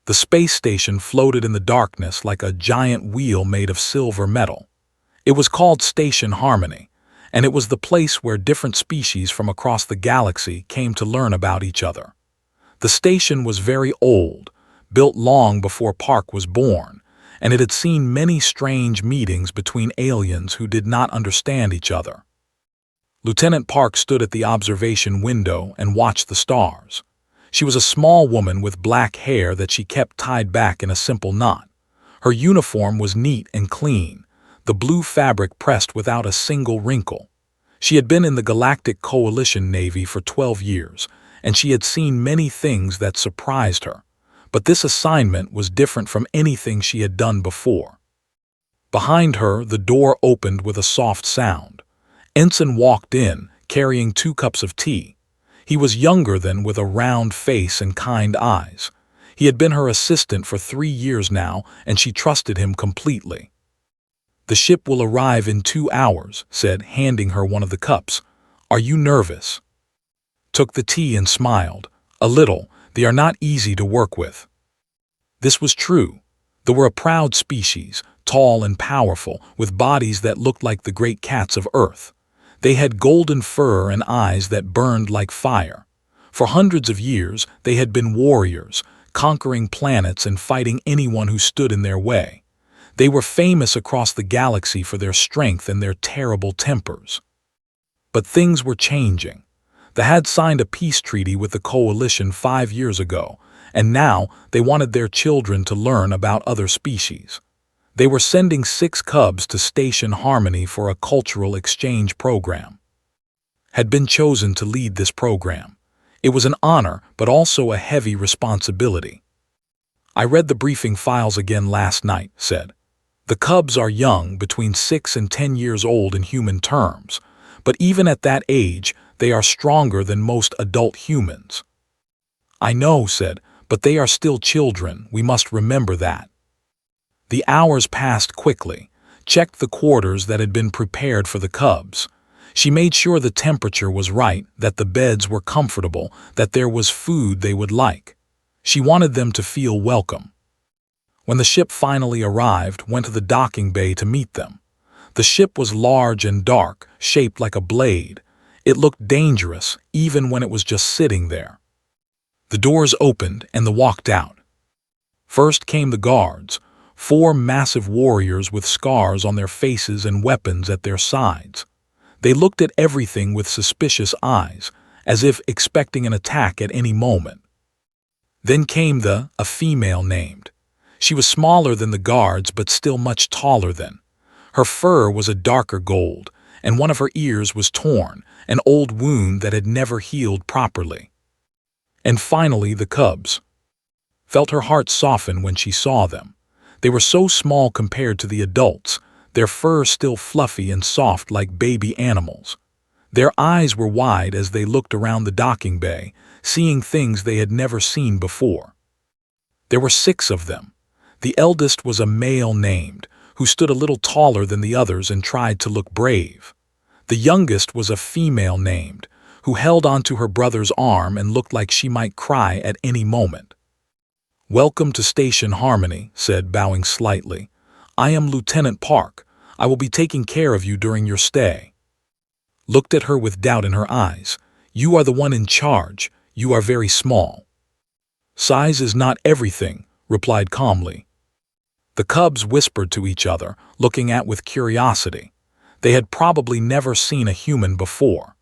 The space station floated in the darkness like a giant wheel made of silver metal. It was called Station Harmony, and it was the place where different species from across the galaxy came to learn about each other. The station was very old, built long before Park was born, and it had seen many strange meetings between aliens who did not understand each other. Lieutenant Park stood at the observation window and watched the stars. She was a small woman with black hair that she kept tied back in a simple knot. Her uniform was neat and clean, the blue fabric pressed without a single wrinkle. She had been in the Galactic Coalition Navy for 12 years, and she had seen many things that surprised her. But this assignment was different from anything she had done before. Behind her, the door opened with a soft sound. Ensign walked in, carrying 2 cups of tea. He was younger than, with a round face and kind eyes. He had been her assistant for 3 years now, and she trusted him completely. "The ship will arrive in 2 hours, said, handing her one of the cups. "Are you nervous?" Took the tea and smiled. "A little. They are not easy to work with." This was true. They were a proud species, tall and powerful, with bodies that looked like the great cats of Earth. They had golden fur and eyes that burned like fire. For hundreds of years, they had been warriors, conquering planets and fighting anyone who stood in their way. They were famous across the galaxy for their strength and their terrible tempers. But things were changing. They had signed a peace treaty with the Coalition 5 years ago, and now they wanted their children to learn about other species. They were sending 6 cubs to Station Harmony for a cultural exchange program. Had been chosen to lead this program. It was an honor, but also a heavy responsibility. "I read the briefing files again last night," said. "The cubs are young, between 6 and 10 years old in human terms, but even at that age, they are stronger than most adult humans." "I know," said, "but they are still children, we must remember that." The hours passed quickly. Checked the quarters that had been prepared for the cubs. She made sure the temperature was right, that the beds were comfortable, that there was food they would like. She wanted them to feel welcome. When the ship finally arrived, went to the docking bay to meet them. The ship was large and dark, shaped like a blade. It looked dangerous, even when it was just sitting there. The doors opened and they walked out. First came the guards, 4 massive warriors with scars on their faces and weapons at their sides. They looked at everything with suspicious eyes, as if expecting an attack at any moment. Then came a female named. She was smaller than the guards, but still much taller than. Her fur was a darker gold, and one of her ears was torn, an old wound that had never healed properly. And finally the cubs. Felt her heart soften when she saw them. They were so small compared to the adults, their fur still fluffy and soft like baby animals. Their eyes were wide as they looked around the docking bay, seeing things they had never seen before. There were 6 of them. The eldest was a male named, who stood a little taller than the others and tried to look brave. The youngest was a female named, who held onto her brother's arm and looked like she might cry at any moment. "Welcome to Station Harmony," said, bowing slightly. "I am Lieutenant Park. I will be taking care of you during your stay." Looked at her with doubt in her eyes. "You are the one in charge. You are very small." "Size is not everything," replied calmly. The cubs whispered to each other, looking at with curiosity. They had probably never seen a human before.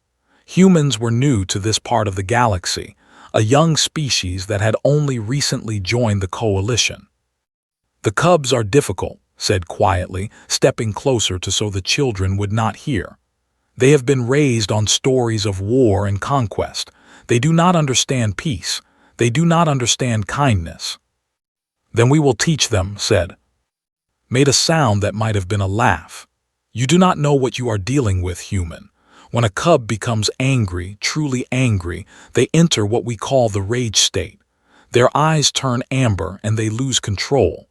Humans were new to this part of the galaxy, a young species that had only recently joined the Coalition. "The cubs are difficult," said quietly, stepping closer so the children would not hear. "They have been raised on stories of war and conquest. They do not understand peace. They do not understand kindness." "Then we will teach them," said. Made a sound that might have been a laugh. "You do not know what you are dealing with, human. When a cub becomes angry, truly angry, they enter what we call the rage state. Their eyes turn amber and they lose control.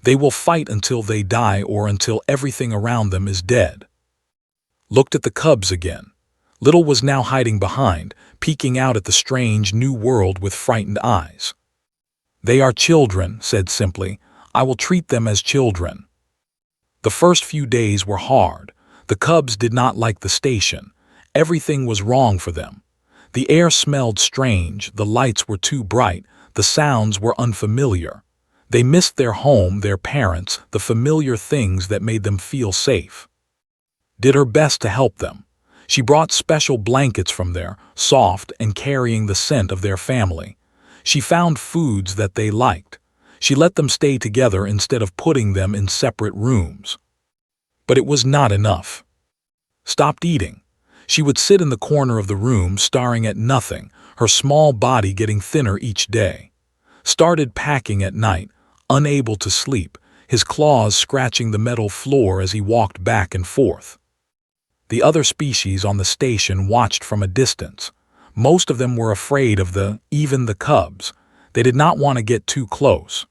They will fight until they die or until everything around them is dead." Looked at the cubs again. Little was now hiding behind, peeking out at the strange new world with frightened eyes. "They are children," said simply. "I will treat them as children." The first few days were hard. The cubs did not like the station. Everything was wrong for them. The air smelled strange, the lights were too bright, the sounds were unfamiliar. They missed their home, their parents, the familiar things that made them feel safe. Did her best to help them. She brought special blankets from there, soft and carrying the scent of their family. She found foods that they liked. She let them stay together instead of putting them in separate rooms. But it was not enough. Stopped eating. She would sit in the corner of the room staring at nothing, her small body getting thinner each day. Started packing at night, unable to sleep, his claws scratching the metal floor as he walked back and forth. The other species on the station watched from a distance. Most of them were afraid of even the cubs. They did not want to get too close.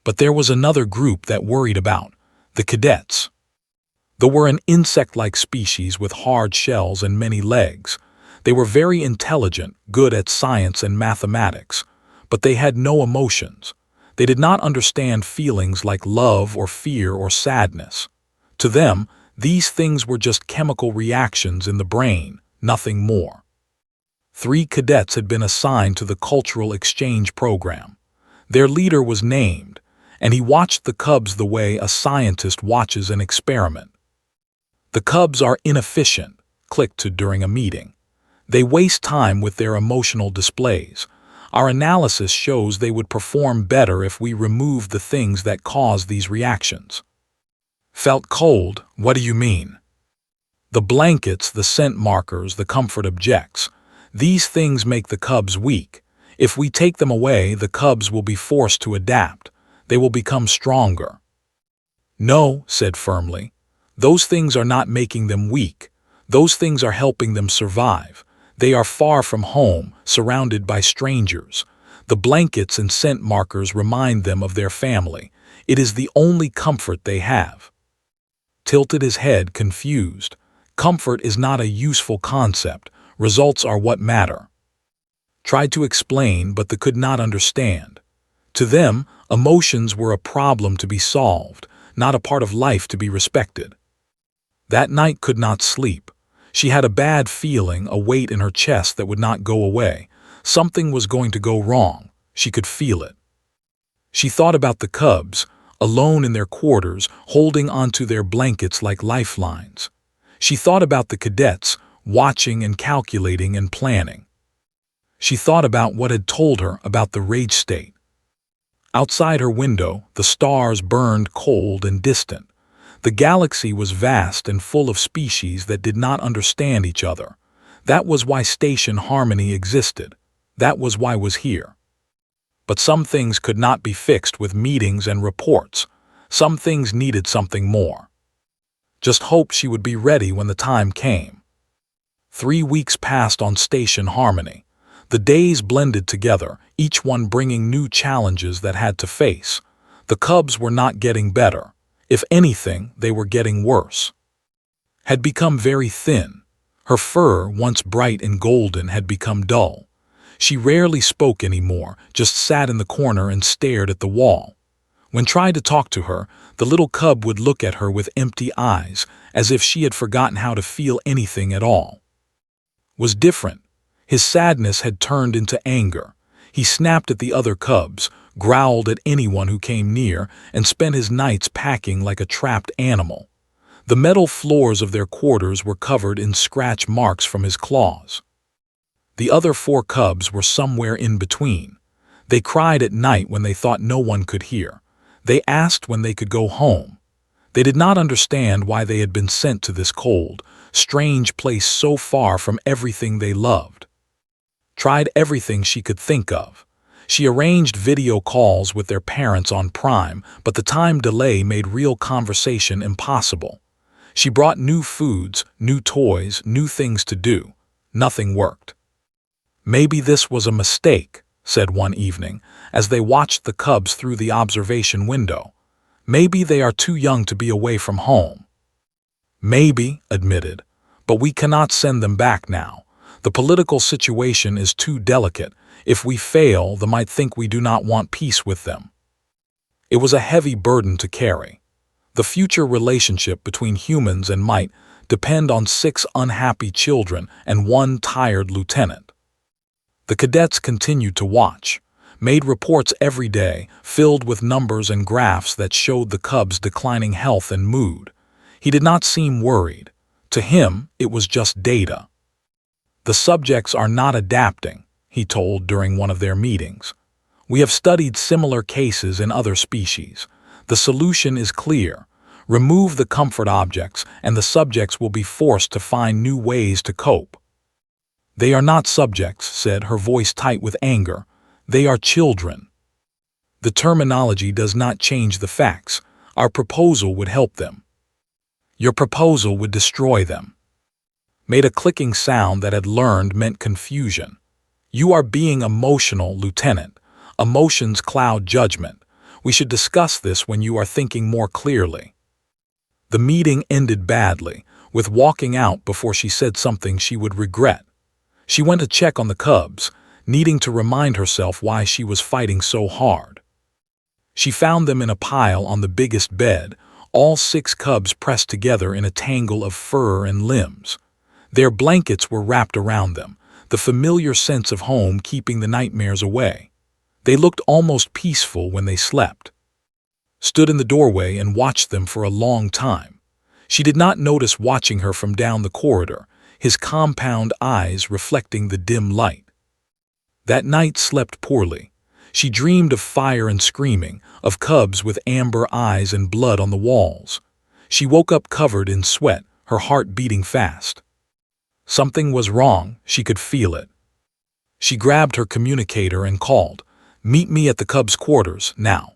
But there was another group that worried about the cadets. They were an insect-like species with hard shells and many legs. They were very intelligent, good at science and mathematics, but they had no emotions. They did not understand feelings like love or fear or sadness. To them, these things were just chemical reactions in the brain, nothing more. 3 cadets had been assigned to the cultural exchange program. Their leader was named, and he watched the cubs the way a scientist watches an experiment. "The cubs are inefficient," clicked to during a meeting. "They waste time with their emotional displays. Our analysis shows they would perform better if we removed the things that cause these reactions." Felt cold? What do you mean? The blankets, the scent markers, the comfort objects. These things make the cubs weak. If we take them away, the cubs will be forced to adapt. They will become stronger. "No," said firmly. "Those things are not making them weak. Those things are helping them survive. They are far from home, surrounded by strangers. The blankets and scent markers remind them of their family. It is the only comfort they have." Tilted his head, confused. Comfort is not a useful concept. Results are what matter. Tried to explain, but they could not understand. To them, emotions were a problem to be solved, not a part of life to be respected. That night could not sleep. She had a bad feeling, a weight in her chest that would not go away. Something was going to go wrong. She could feel it. She thought about the cubs, alone in their quarters, holding onto their blankets like lifelines. She thought about the cadets, watching and calculating and planning. She thought about what had told her about the rage state. Outside her window, the stars burned cold and distant. The galaxy was vast and full of species that did not understand each other. That was why Station Harmony existed. That was why it was here. But some things could not be fixed with meetings and reports. Some things needed something more. Just hope she would be ready when the time came. 3 weeks passed on Station Harmony. The days blended together, each one bringing new challenges that had to face. The cubs were not getting better. If anything, they were getting worse. Had become very thin. Her fur, once bright and golden, had become dull. She rarely spoke anymore, just sat in the corner and stared at the wall. When tried to talk to her, the little cub would look at her with empty eyes, as if she had forgotten how to feel anything at all. Was different. His sadness had turned into anger. He snapped at the other cubs, growled at anyone who came near, and spent his nights packing like a trapped animal. The metal floors of their quarters were covered in scratch marks from his claws. The other 4 cubs were somewhere in between. They cried at night when they thought no one could hear. They asked when they could go home. They did not understand why they had been sent to this cold, strange place so far from everything they loved. Tried everything she could think of. She arranged video calls with their parents on Prime, but the time delay made real conversation impossible. She brought new foods, new toys, new things to do. Nothing worked. "Maybe this was a mistake," said one evening, as they watched the cubs through the observation window. "Maybe they are too young to be away from home." "Maybe," admitted, "but we cannot send them back now. The political situation is too delicate. If we fail, they might think we do not want peace with them. It was a heavy burden to carry. The future relationship between humans and might depend on 6 unhappy children and 1 tired lieutenant. The cadets continued to watch, made reports every day, filled with numbers and graphs that showed the cubs' declining health and mood. He did not seem worried. To him, it was just data. The subjects are not adapting, he told during one of their meetings. We have studied similar cases in other species. The solution is clear. Remove the comfort objects, and the subjects will be forced to find new ways to cope. They are not subjects, said, her voice tight with anger. They are children. The terminology does not change the facts. Our proposal would help them. Your proposal would destroy them. Made a clicking sound that had learned meant confusion. You are being emotional, Lieutenant. Emotions cloud judgment. We should discuss this when you are thinking more clearly. The meeting ended badly, with walking out before she said something she would regret. She went to check on the cubs, needing to remind herself why she was fighting so hard. She found them in a pile on the biggest bed, all 6 cubs pressed together in a tangle of fur and limbs. Their blankets were wrapped around them, the familiar sense of home keeping the nightmares away. They looked almost peaceful when they slept. Stood in the doorway and watched them for a long time. She did not notice watching her from down the corridor, his compound eyes reflecting the dim light. That night slept poorly. She dreamed of fire and screaming, of cubs with amber eyes and blood on the walls. She woke up covered in sweat, her heart beating fast. Something was wrong, she could feel it. She grabbed her communicator and called, "Meet me at the cubs' quarters, now."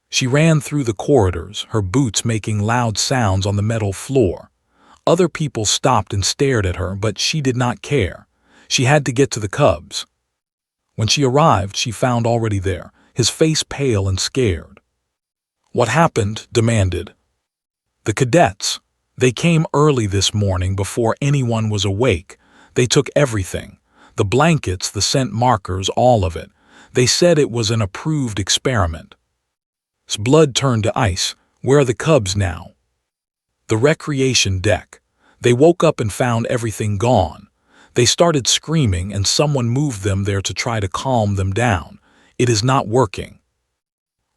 She ran through the corridors, her boots making loud sounds on the metal floor. Other people stopped and stared at her, but she did not care. She had to get to the cubs. When she arrived, she found already there, his face pale and scared. "What happened?" demanded. "The cadets. They came early this morning before anyone was awake. They took everything. The blankets, the scent markers, all of it. They said it was an approved experiment." His blood turned to ice. "Where are the cubs now?" "The recreation deck. They woke up and found everything gone. They started screaming and someone moved them there to try to calm them down. It is not working."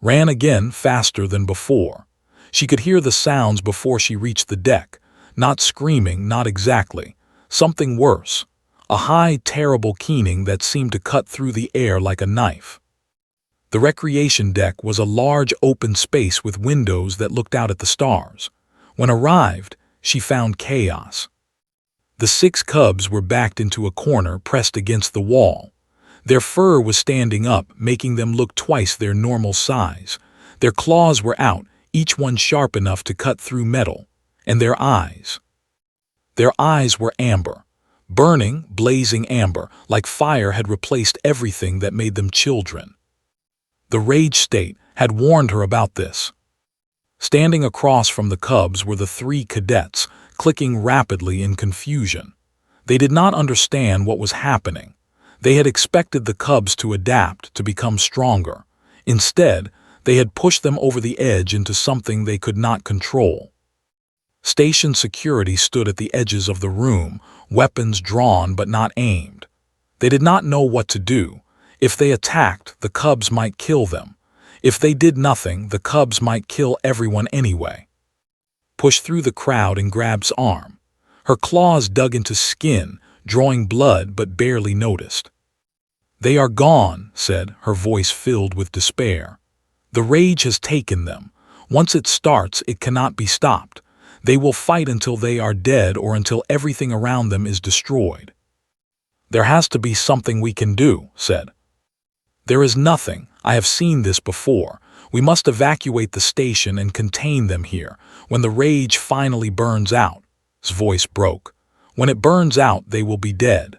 Ran again, faster than before. She could hear the sounds before she reached the deck. Not screaming, not exactly. Something worse. A high, terrible keening that seemed to cut through the air like a knife. The recreation deck was a large open space with windows that looked out at the stars. When arrived, she found chaos. The 6 cubs were backed into a corner pressed against the wall. Their fur was standing up, making them look twice their normal size. Their claws were out, each one sharp enough to cut through metal. And their eyes. Their eyes were amber. Burning, blazing amber, like fire had replaced everything that made them children. The rage state had warned her about this. Standing across from the cubs were the 3 cadets, clicking rapidly in confusion. They did not understand what was happening. They had expected the cubs to adapt, to become stronger. Instead, they had pushed them over the edge into something they could not control. Station security stood at the edges of the room, weapons drawn but not aimed. They did not know what to do. If they attacked, the cubs might kill them. If they did nothing, the cubs might kill everyone anyway. Pushed through the crowd and grabbed his arm. Her claws dug into skin, drawing blood but barely noticed. "They are gone," said, her voice filled with despair. "The rage has taken them. Once it starts, it cannot be stopped. They will fight until they are dead or until everything around them is destroyed." "There has to be something we can do," said. "There is nothing. I have seen this before. We must evacuate the station and contain them here. When the rage finally burns out," his voice broke. "When it burns out, they will be dead."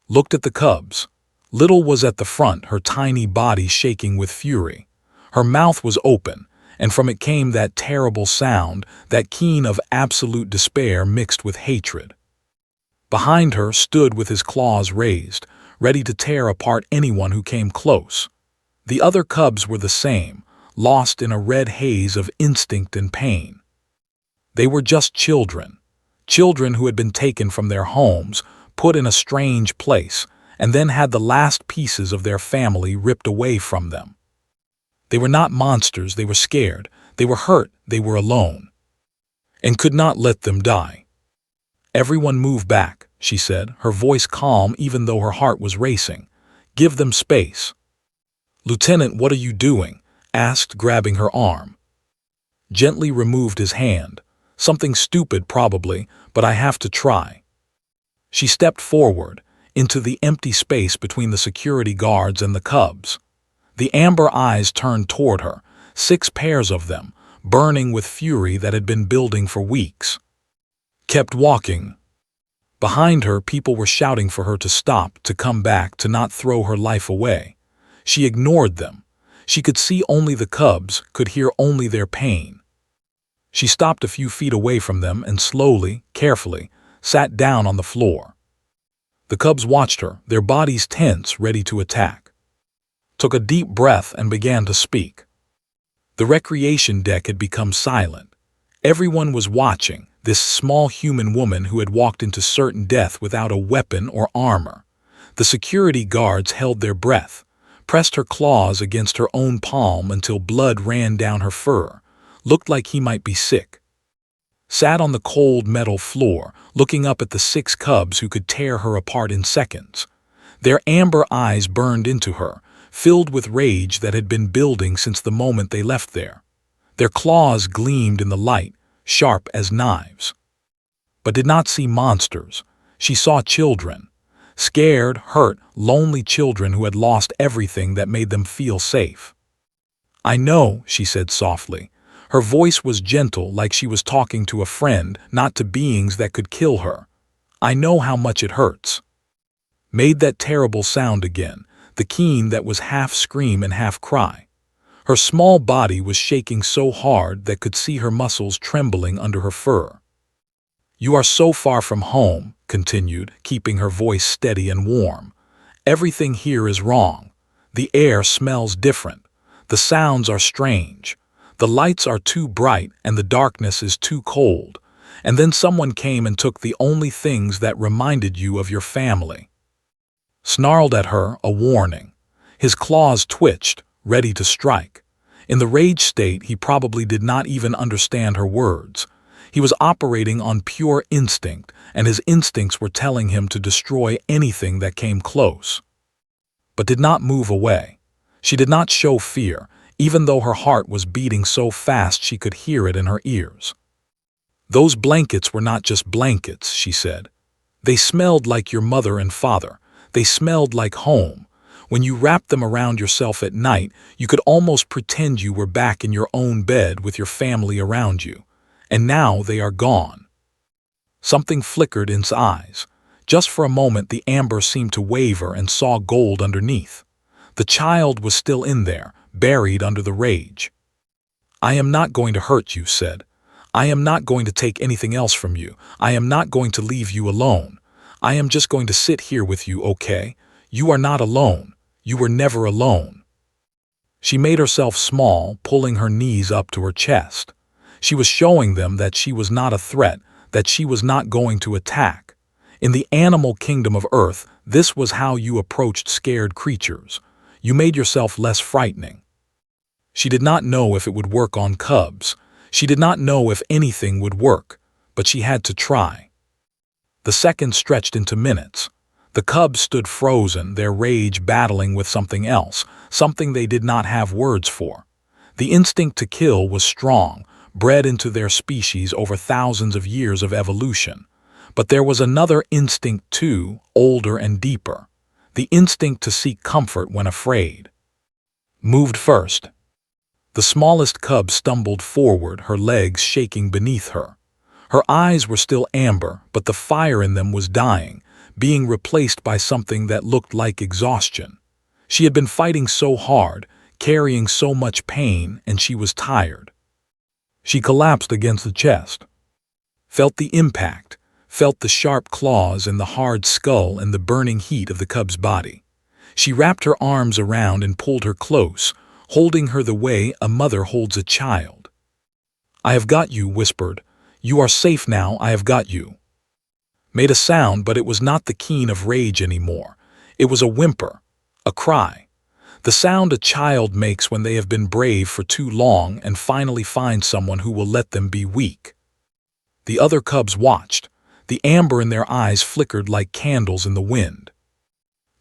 Looked at the cubs. Little was at the front, her tiny body shaking with fury. Her mouth was open, and from it came that terrible sound, that keen of absolute despair mixed with hatred. Behind her stood with his claws raised, ready to tear apart anyone who came close. The other cubs were the same, lost in a red haze of instinct and pain. They were just children, children who had been taken from their homes, put in a strange place, and then had the last pieces of their family ripped away from them. They were not monsters, they were scared, they were hurt, they were alone, and could not let them die. "Everyone move back," she said, her voice calm even though her heart was racing. "Give them space." "Lieutenant, what are you doing?" asked, grabbing her arm. Gently removed his hand. "Something stupid, probably, but I have to try." She stepped forward, into the empty space between the security guards and the cubs. The amber eyes turned toward her, 6 pairs of them, burning with fury that had been building for weeks. Kept walking. Behind her, people were shouting for her to stop, to come back, to not throw her life away. She ignored them. She could see only the cubs, could hear only their pain. She stopped a few feet away from them and slowly, carefully, sat down on the floor. The cubs watched her, their bodies tense, ready to attack. Took a deep breath and began to speak. The recreation deck had become silent. Everyone was watching this small human woman who had walked into certain death without a weapon or armor. The security guards held their breath, pressed her claws against her own palm until blood ran down her fur, looked like he might be sick. Sat on the cold metal floor, looking up at the 6 cubs who could tear her apart in seconds. Their amber eyes burned into her, filled with rage that had been building since the moment they left there. Their claws gleamed in the light, sharp as knives. But did not see monsters. She saw children. Scared, hurt, lonely children who had lost everything that made them feel safe. "I know," she said softly. Her voice was gentle, like she was talking to a friend, not to beings that could kill her. "I know how much it hurts." Made that terrible sound again, the keen that was half scream and half cry. Her small body was shaking so hard that could see her muscles trembling under her fur. "You are so far from home," continued, keeping her voice steady and warm. "Everything here is wrong. The air smells different. The sounds are strange. The lights are too bright and the darkness is too cold. And then someone came and took the only things that reminded you of your family." Snarled at her, a warning. His claws twitched, ready to strike. In the rage state, he probably did not even understand her words. He was operating on pure instinct, and his instincts were telling him to destroy anything that came close. But did not move away. She did not show fear, even though her heart was beating so fast she could hear it in her ears. "Those blankets were not just blankets," she said. "They smelled like your mother and father. They smelled like home. When you wrapped them around yourself at night, you could almost pretend you were back in your own bed with your family around you. And now they are gone." Something flickered in his eyes. Just for a moment the amber seemed to waver and saw gold underneath. The child was still in there, buried under the rage. "I am not going to hurt you," said. "I am not going to take anything else from you. I am not going to leave you alone. I am just going to sit here with you, okay? You are not alone. You were never alone." She made herself small, pulling her knees up to her chest. She was showing them that she was not a threat, that she was not going to attack. In the animal kingdom of Earth, this was how you approached scared creatures. You made yourself less frightening. She did not know if it would work on cubs. She did not know if anything would work, but she had to try. The seconds stretched into minutes. The cubs stood frozen, their rage battling with something else, something they did not have words for. The instinct to kill was strong, bred into their species over thousands of years of evolution. But there was another instinct too, older and deeper. The instinct to seek comfort when afraid. Moved first. The smallest cub stumbled forward, her legs shaking beneath her. Her eyes were still amber, but the fire in them was dying, being replaced by something that looked like exhaustion. She had been fighting so hard, carrying so much pain, and she was tired. She collapsed against the chest. Felt the impact, felt the sharp claws and the hard skull and the burning heat of the cub's body. She wrapped her arms around and pulled her close, holding her the way a mother holds a child. "I have got you," whispered. "You are safe now, I have got you." Made a sound, but it was not the keen of rage anymore. It was a whimper, a cry. The sound a child makes when they have been brave for too long and finally find someone who will let them be weak. The other cubs watched. The amber in their eyes flickered like candles in the wind.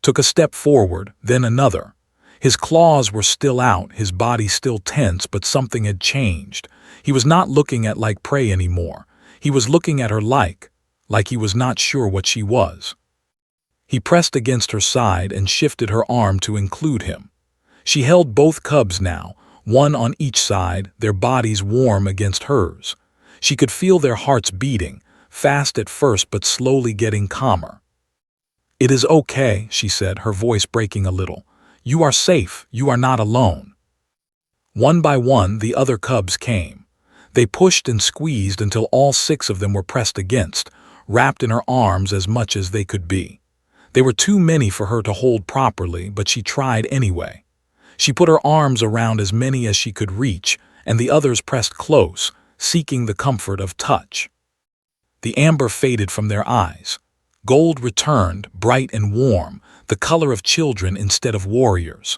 Took a step forward, then another. His claws were still out, his body still tense, but something had changed. He was not looking at like prey anymore. He was looking at her like he was not sure what she was. He pressed against her side and shifted her arm to include him. She held both cubs now, one on each side, their bodies warm against hers. She could feel their hearts beating, fast at first but slowly getting calmer. "It is okay," she said, her voice breaking a little. "You are safe, you are not alone." One by one, the other cubs came. They pushed and squeezed until all 6 of them were pressed against, wrapped in her arms as much as they could be. They were too many for her to hold properly, but she tried anyway. She put her arms around as many as she could reach, and the others pressed close, seeking the comfort of touch. The amber faded from their eyes. Gold returned, bright and warm, the color of children instead of warriors.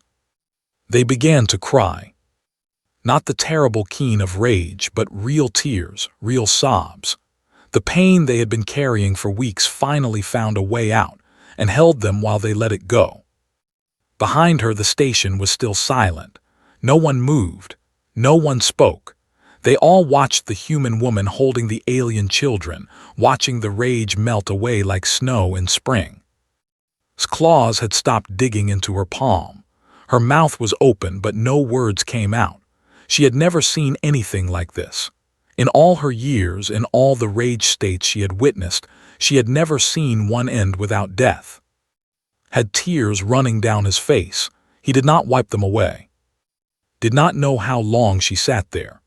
They began to cry. Not the terrible keen of rage, but real tears, real sobs. The pain they had been carrying for weeks finally found a way out and held them while they let it go. Behind her, the station was still silent. No one moved. No one spoke. They all watched the human woman holding the alien children, watching the rage melt away like snow in spring. His claws had stopped digging into her palm. Her mouth was open, but no words came out. She had never seen anything like this. In all her years, in all the rage states she had witnessed, she had never seen one end without death. Had tears running down his face, he did not wipe them away. Did not know how long she sat there.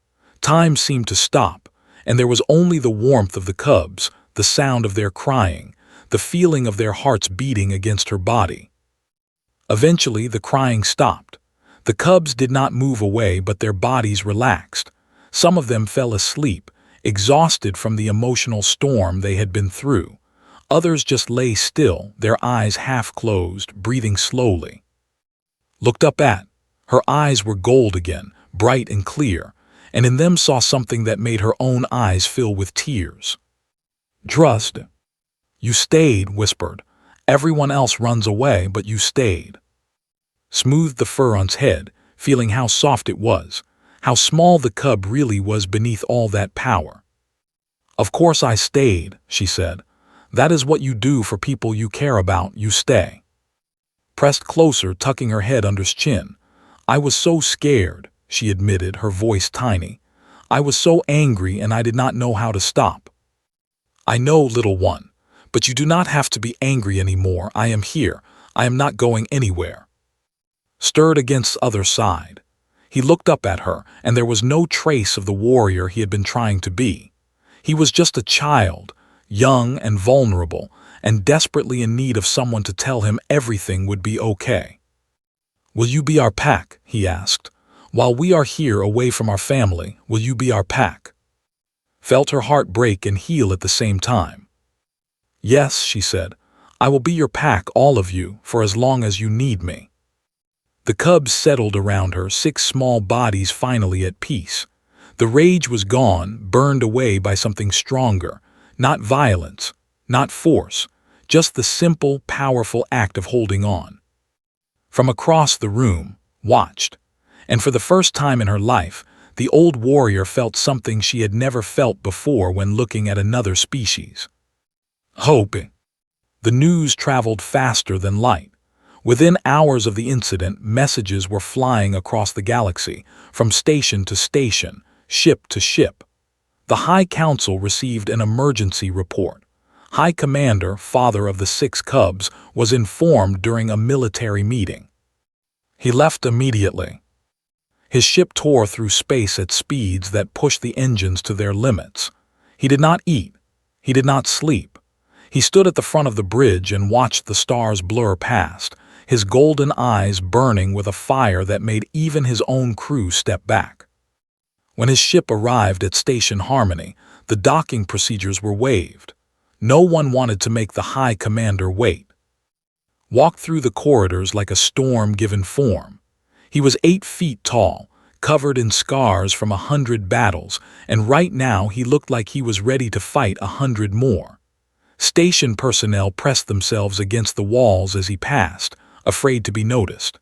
Time seemed to stop, and there was only the warmth of the cubs, the sound of their crying, the feeling of their hearts beating against her body. Eventually, the crying stopped. The cubs did not move away, but their bodies relaxed. Some of them fell asleep, exhausted from the emotional storm they had been through. Others just lay still, their eyes half closed, breathing slowly. Looked up at. Her eyes were gold again, bright and clear, and in them saw something that made her own eyes fill with tears. "Trust. You stayed," whispered. "Everyone else runs away, but you stayed." Smoothed the fur on his head, feeling how soft it was, how small the cub really was beneath all that power. "Of course I stayed," she said. "That is what you do for people you care about, you stay." Pressed closer, tucking her head under his chin. "I was so scared," she admitted, her voice tiny. "I was so angry and I did not know how to stop." "I know, little one, but you do not have to be angry anymore. I am here. I am not going anywhere." Stirred against the other side. He looked up at her, and there was no trace of the warrior he had been trying to be. He was just a child, young and vulnerable, and desperately in need of someone to tell him everything would be okay. "Will you be our pack?" he asked. "While we are here away from our family, will you be our pack?" Felt her heart break and heal at the same time. "Yes," she said. "I will be your pack, all of you, for as long as you need me." The cubs settled around her, 6 small bodies finally at peace. The rage was gone, burned away by something stronger, not violence, not force, just the simple, powerful act of holding on. From across the room, watched, and for the first time in her life, the old warrior felt something she had never felt before when looking at another species. Hope. The news traveled faster than light. Within hours of the incident, messages were flying across the galaxy, from station to station, ship to ship. The High Council received an emergency report. High Commander, father of the 6 cubs, was informed during a military meeting. He left immediately. His ship tore through space at speeds that pushed the engines to their limits. He did not eat. He did not sleep. He stood at the front of the bridge and watched the stars blur past, his golden eyes burning with a fire that made even his own crew step back. When his ship arrived at Station Harmony, the docking procedures were waived. No one wanted to make the High Commander wait. Walked through the corridors like a storm given form. He was 8 feet tall, covered in scars from 100 battles, and right now he looked like he was ready to fight 100 more. Station personnel pressed themselves against the walls as he passed, afraid to be noticed.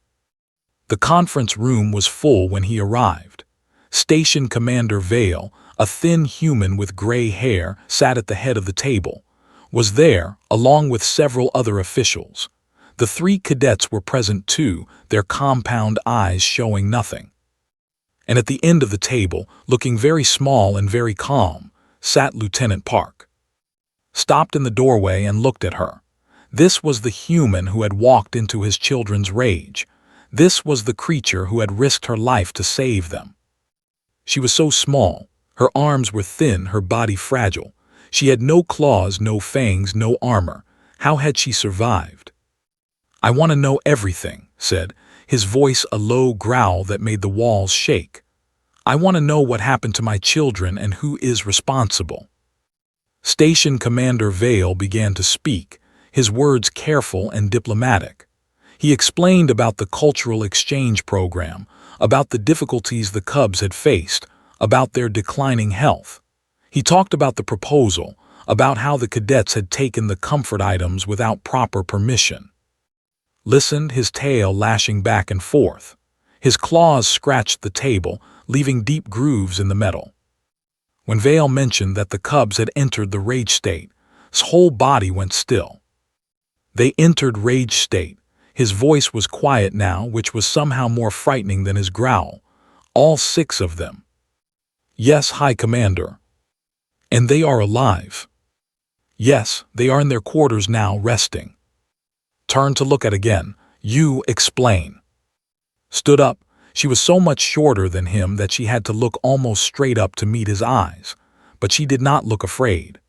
The conference room was full when he arrived. Station Commander Vale, a thin human with gray hair, sat at the head of the table, was there, along with several other officials. The 3 cadets were present too, their compound eyes showing nothing. And at the end of the table, looking very small and very calm, sat Lieutenant Park. Stopped in the doorway and looked at her. This was the human who had walked into his children's rage. This was the creature who had risked her life to save them. She was so small. Her arms were thin, her body fragile. She had no claws, no fangs, no armor. How had she survived? "I want to know everything," said, his voice a low growl that made the walls shake. "I want to know what happened to my children and who is responsible." Station Commander Vale began to speak, his words careful and diplomatic. He explained about the cultural exchange program, about the difficulties the Cubs had faced, about their declining health. He talked about the proposal, about how the cadets had taken the comfort items without proper permission. Listened, his tail lashing back and forth. His claws scratched the table, leaving deep grooves in the metal. When Vale mentioned that the Cubs had entered the rage state, his whole body went still. They entered rage state. His voice was quiet now, which was somehow more frightening than his growl. All 6 of them. "Yes, High Commander." "And they are alive?" "Yes, they are in their quarters now, resting." Turned to look at again. "You explain." Stood up. She was so much shorter than him that she had to look almost straight up to meet his eyes, but she did not look afraid.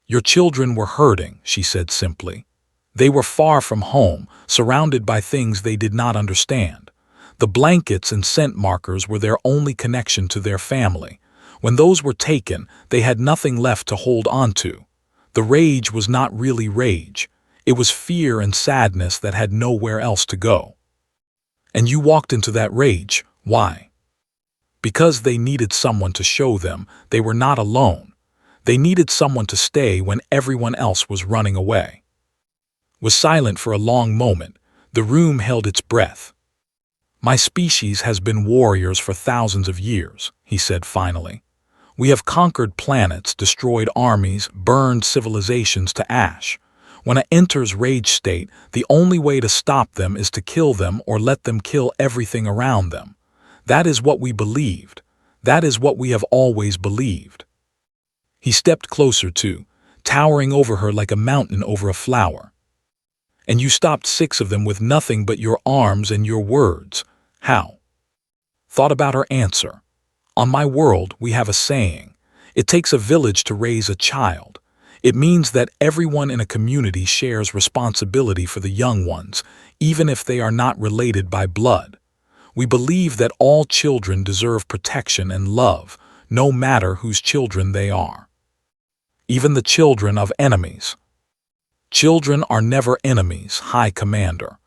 "Your children were hurting," she said simply. "They were far from home, surrounded by things they did not understand. The blankets and scent markers were their only connection to their family. When those were taken, they had nothing left to hold on to. The rage was not really rage. It was fear and sadness that had nowhere else to go. And you walked into that rage. Why? Because they needed someone to show them they were not alone. They needed someone to stay when everyone else was running away." Was silent for a long moment. The room held its breath. "My species has been warriors for thousands of years," he said finally. "We have conquered planets, destroyed armies, burned civilizations to ash. When it enters rage state, the only way to stop them is to kill them or let them kill everything around them. That is what we believed. That is what we have always believed." He stepped closer too, towering over her like a mountain over a flower. "And you stopped 6 of them with nothing but your arms and your words. How?" Thought about her answer. "On my world, we have a saying. It takes a village to raise a child. It means that everyone in a community shares responsibility for the young ones, even if they are not related by blood. We believe that all children deserve protection and love, no matter whose children they are. Even the children of enemies. Children are never enemies, High Commander.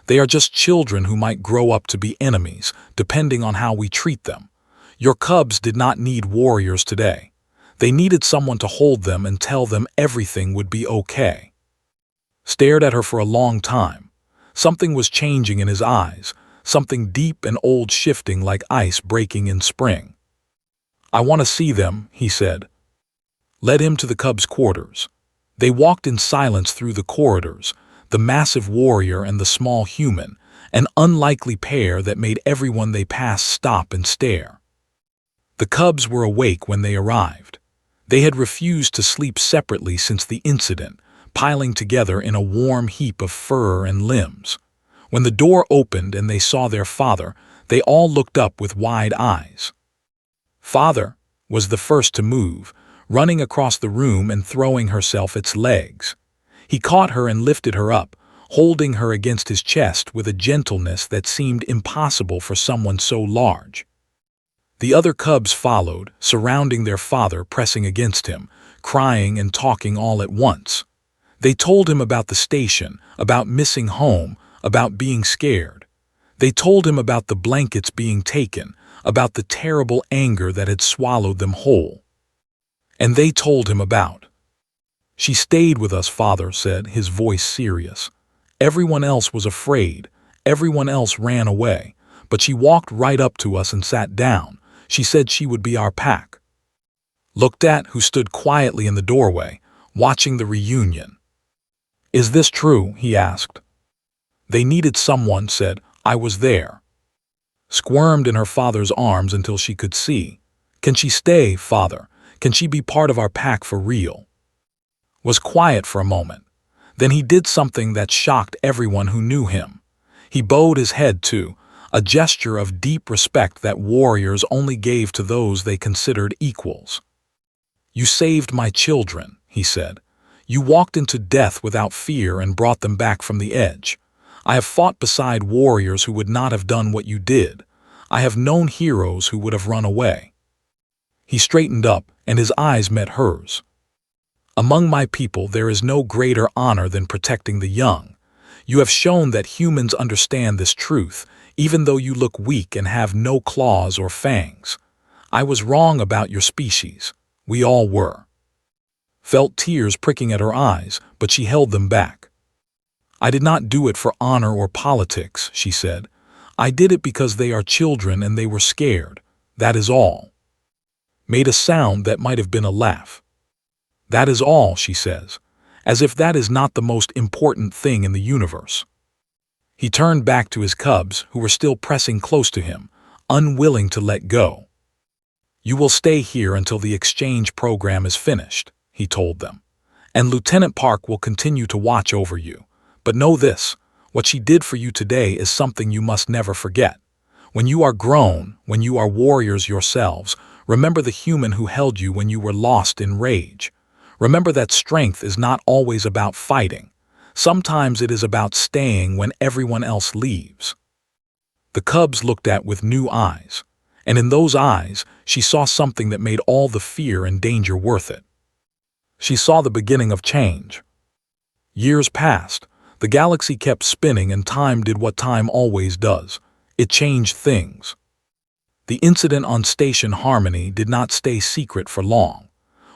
They are just children who might grow up to be enemies, depending on how we treat them. Your Cubs did not need warriors today. They needed someone to hold them and tell them everything would be okay." Stared at her for a long time. Something was changing in his eyes, something deep and old shifting like ice breaking in spring. "I want to see them," he said. Led him to the Cubs' quarters. They walked in silence through the corridors, the massive warrior and the small human, an unlikely pair that made everyone they passed stop and stare. The Cubs were awake when they arrived. They had refused to sleep separately since the incident, piling together in a warm heap of fur and limbs. When the door opened and they saw their father, they all looked up with wide eyes. "Father," was the first to move, running across the room and throwing herself its legs. He caught her and lifted her up, holding her against his chest with a gentleness that seemed impossible for someone so large. The other cubs followed, surrounding their father, pressing against him, crying and talking all at once. They told him about the station, about missing home, about being scared. They told him about the blankets being taken, about the terrible anger that had swallowed them whole. And they told him about. "She stayed with us," Father said, his voice serious. "Everyone else was afraid. Everyone else ran away. But she walked right up to us and sat down. She said she would be our pack." Looked at, who stood quietly in the doorway, watching the reunion. "Is this true?" he asked. "They needed someone," said. "I was there." Squirmed in her father's arms until she could see. "Can she stay, Father? Can she be part of our pack for real?" Was quiet for a moment. Then he did something that shocked everyone who knew him. He bowed his head too, a gesture of deep respect that warriors only gave to those they considered equals. "You saved my children," he said. "You walked into death without fear and brought them back from the edge. I have fought beside warriors who would not have done what you did. I have known heroes who would have run away." He straightened up, and his eyes met hers. "Among my people there is no greater honor than protecting the young. You have shown that humans understand this truth, even though you look weak and have no claws or fangs. I was wrong about your species. We all were." Felt tears pricking at her eyes, but she held them back. "I did not do it for honor or politics," she said. "I did it because they are children and they were scared. That is all." Made a sound that might have been a laugh. "That is all," she says, as if that is not the most important thing in the universe. He turned back to his cubs, who were still pressing close to him, unwilling to let go. "You will stay here until the exchange program is finished," he told them, "and Lieutenant Park will continue to watch over you. But know this, what she did for you today is something you must never forget. When you are grown, when you are warriors yourselves, remember the human who held you when you were lost in rage. Remember that strength is not always about fighting. Sometimes it is about staying when everyone else leaves." The cubs looked at with new eyes, and in those eyes she saw something that made all the fear and danger worth it. She saw the beginning of change. Years passed. The galaxy kept spinning and time did what time always does. It changed things. The incident on Station Harmony did not stay secret for long.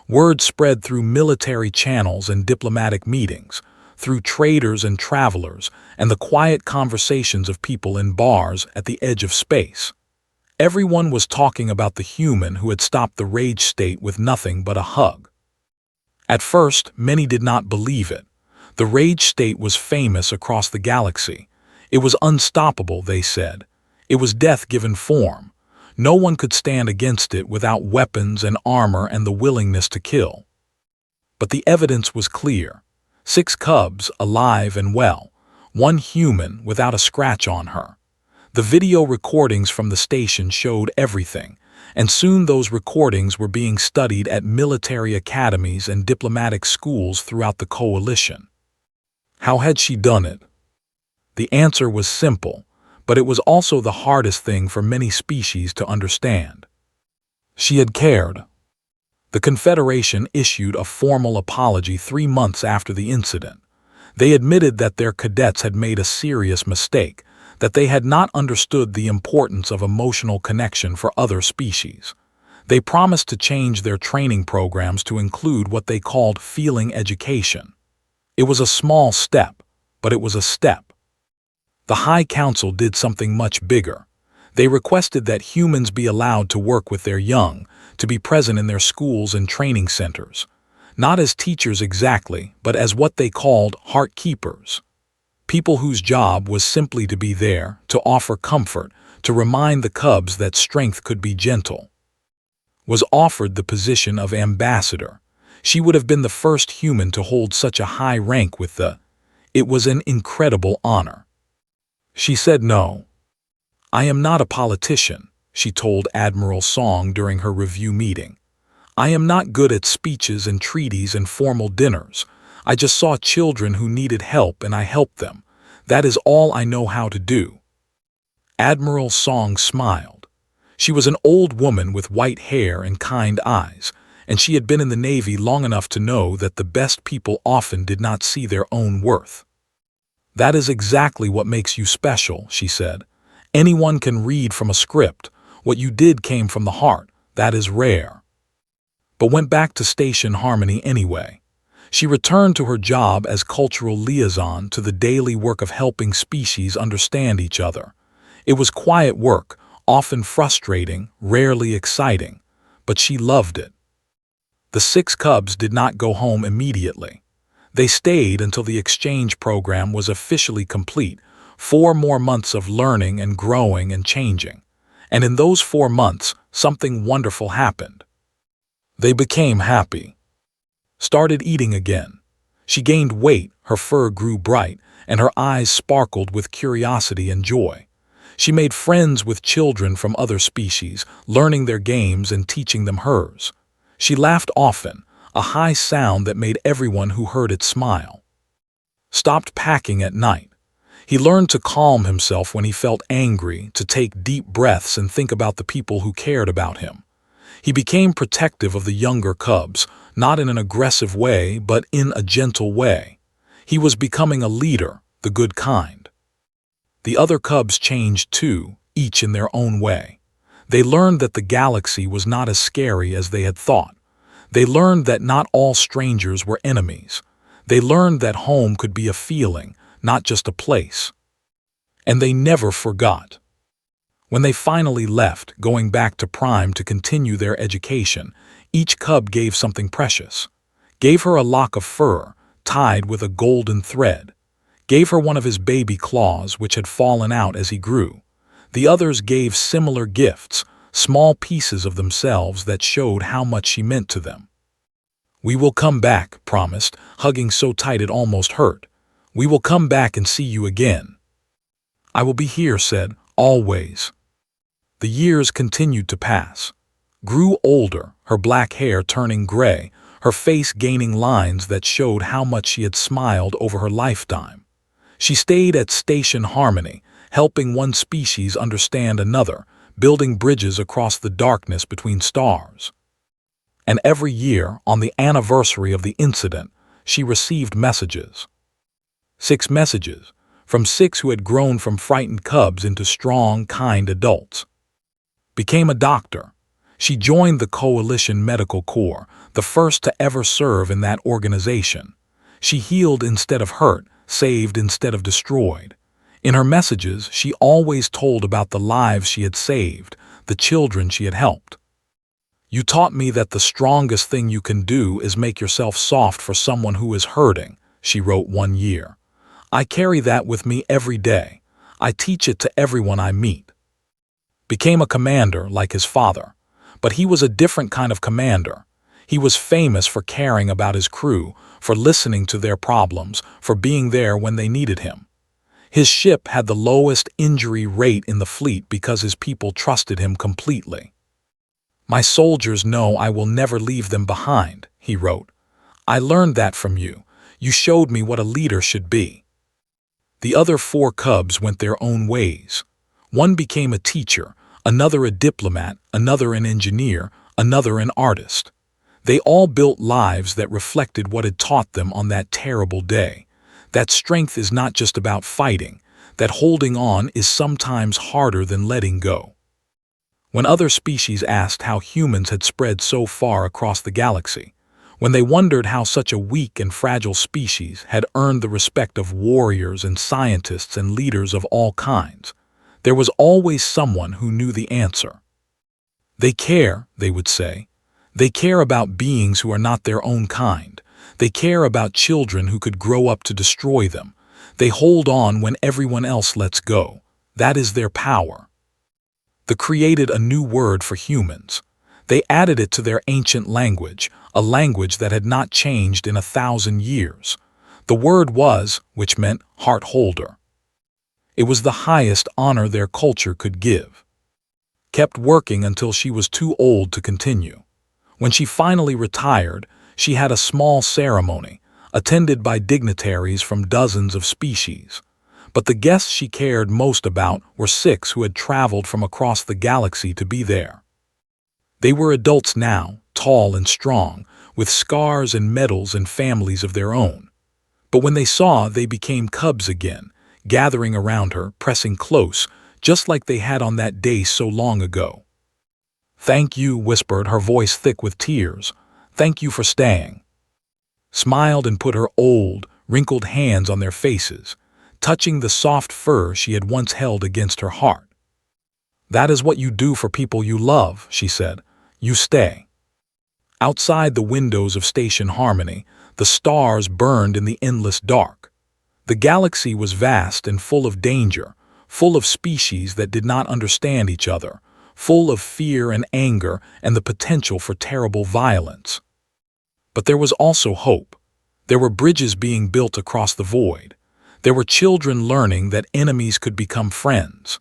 Word spread through military channels and diplomatic meetings, through traders and travelers, and the quiet conversations of people in bars at the edge of space. Everyone was talking about the human who had stopped the rage state with nothing but a hug. At first, many did not believe it. The rage state was famous across the galaxy. It was unstoppable, they said. It was death given form. No one could stand against it without weapons and armor and the willingness to kill. But the evidence was clear. 6 cubs, alive and well. 1 human without a scratch on her. The video recordings from the station showed everything, and soon those recordings were being studied at military academies and diplomatic schools throughout the coalition. How had she done it? The answer was simple, but it was also the hardest thing for many species to understand. She had cared. The Confederation issued a formal apology 3 months after the incident. They admitted that their cadets had made a serious mistake, that they had not understood the importance of emotional connection for other species. They promised to change their training programs to include what they called feeling education. It was a small step, but it was a step. The High Council did something much bigger. They requested that humans be allowed to work with their young, to be present in their schools and training centers. Not as teachers exactly, but as what they called heart keepers. People whose job was simply to be there, to offer comfort, to remind the cubs that strength could be gentle. Was offered the position of ambassador. She would have been the first human to hold such a high rank with the. It was an incredible honor. She said no. "I am not a politician," she told Admiral Song during her review meeting. I am not good at speeches and treaties and formal dinners. I just saw children who needed help and I helped them. That is all I know how to do." Admiral Song smiled. She was an old woman with white hair and kind eyes, and she had been in the Navy long enough to know that the best people often did not see their own worth. "That is exactly what makes you special," she said. "Anyone can read from a script. What you did came from the heart. That is rare." But went back to Station Harmony anyway. She returned to her job as cultural liaison to the daily work of helping species understand each other. It was quiet work, often frustrating, rarely exciting, but she loved it. The 6 cubs did not go home immediately. They stayed until the exchange program was officially complete, 4 more months of learning and growing and changing. And in those 4 months, something wonderful happened. They became happy. Started eating again. She gained weight, her fur grew bright, and her eyes sparkled with curiosity and joy. She made friends with children from other species, learning their games and teaching them hers. She laughed often, a high sound that made everyone who heard it smile. Stopped packing at night. He learned to calm himself when he felt angry, to take deep breaths and think about the people who cared about him. He became protective of the younger cubs, not in an aggressive way, but in a gentle way. He was becoming a leader, the good kind. The other cubs changed too, each in their own way. They learned that the galaxy was not as scary as they had thought. They learned that not all strangers were enemies. They learned that home could be a feeling, not just a place. And they never forgot. When they finally left, going back to Prime to continue their education, each cub gave something precious. Gave her a lock of fur, tied with a golden thread. Gave her one of his baby claws, which had fallen out as he grew. The others gave similar gifts, small pieces of themselves that showed how much she meant to them. "We will come back," promised, hugging so tight it almost hurt. "We will come back and see you again." "I will be here," said, "always." The years continued to pass. Grew older, her black hair turning gray, her face gaining lines that showed how much she had smiled over her lifetime. She stayed at Station Harmony, helping one species understand another, building bridges across the darkness between stars. And every year, on the anniversary of the incident, she received messages. 6 messages, from 6 who had grown from frightened cubs into strong, kind adults. Became a doctor. She joined the Coalition Medical Corps, the first to ever serve in that organization. She healed instead of hurt, saved instead of destroyed. In her messages, she always told about the lives she had saved, the children she had helped. "You taught me that the strongest thing you can do is make yourself soft for someone who is hurting," she wrote one year. "I carry that with me every day. I teach it to everyone I meet." Became a commander like his father. But he was a different kind of commander. He was famous for caring about his crew, for listening to their problems, for being there when they needed him. His ship had the lowest injury rate in the fleet because his people trusted him completely. "My soldiers know I will never leave them behind," he wrote. "I learned that from you. You showed me what a leader should be." The other 4 cubs went their own ways. One became a teacher, another a diplomat, another an engineer, another an artist. They all built lives that reflected what had taught them on that terrible day. That strength is not just about fighting, that holding on is sometimes harder than letting go. When other species asked how humans had spread so far across the galaxy, when they wondered how such a weak and fragile species had earned the respect of warriors and scientists and leaders of all kinds, there was always someone who knew the answer. "They care," they would say. "They care about beings who are not their own kind. They care about children who could grow up to destroy them. They hold on when everyone else lets go. That is their power." They created a new word for humans. They added it to their ancient language, a language that had not changed in 1,000 years. The word was, which meant heart holder. It was the highest honor their culture could give. Kept working until she was too old to continue. When she finally retired, she had a small ceremony, attended by dignitaries from dozens of species. But the guests she cared most about were 6 who had traveled from across the galaxy to be there. They were adults now, tall and strong, with scars and medals and families of their own. But when they saw, they became cubs again, gathering around her, pressing close, just like they had on that day so long ago. "Thank you," whispered, her voice thick with tears. "Thank you for staying." Smiled and put her old, wrinkled hands on their faces, touching the soft fur she had once held against her heart. "That is what you do for people you love," she said. "You stay." Outside the windows of Station Harmony, the stars burned in the endless dark. The galaxy was vast and full of danger, full of species that did not understand each other, full of fear and anger and the potential for terrible violence. But there was also hope. There were bridges being built across the void. There were children learning that enemies could become friends.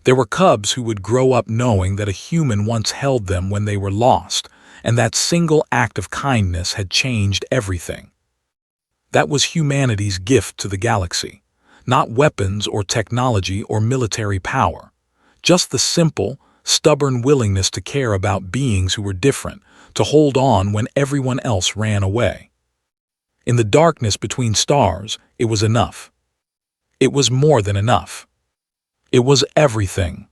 There were cubs who would grow up knowing that a human once held them when they were lost, and that single act of kindness had changed everything. That was humanity's gift to the galaxy. Not weapons or technology or military power. Just the simple, stubborn willingness to care about beings who were different, to hold on when everyone else ran away. In the darkness between stars, it was enough. It was more than enough. It was everything.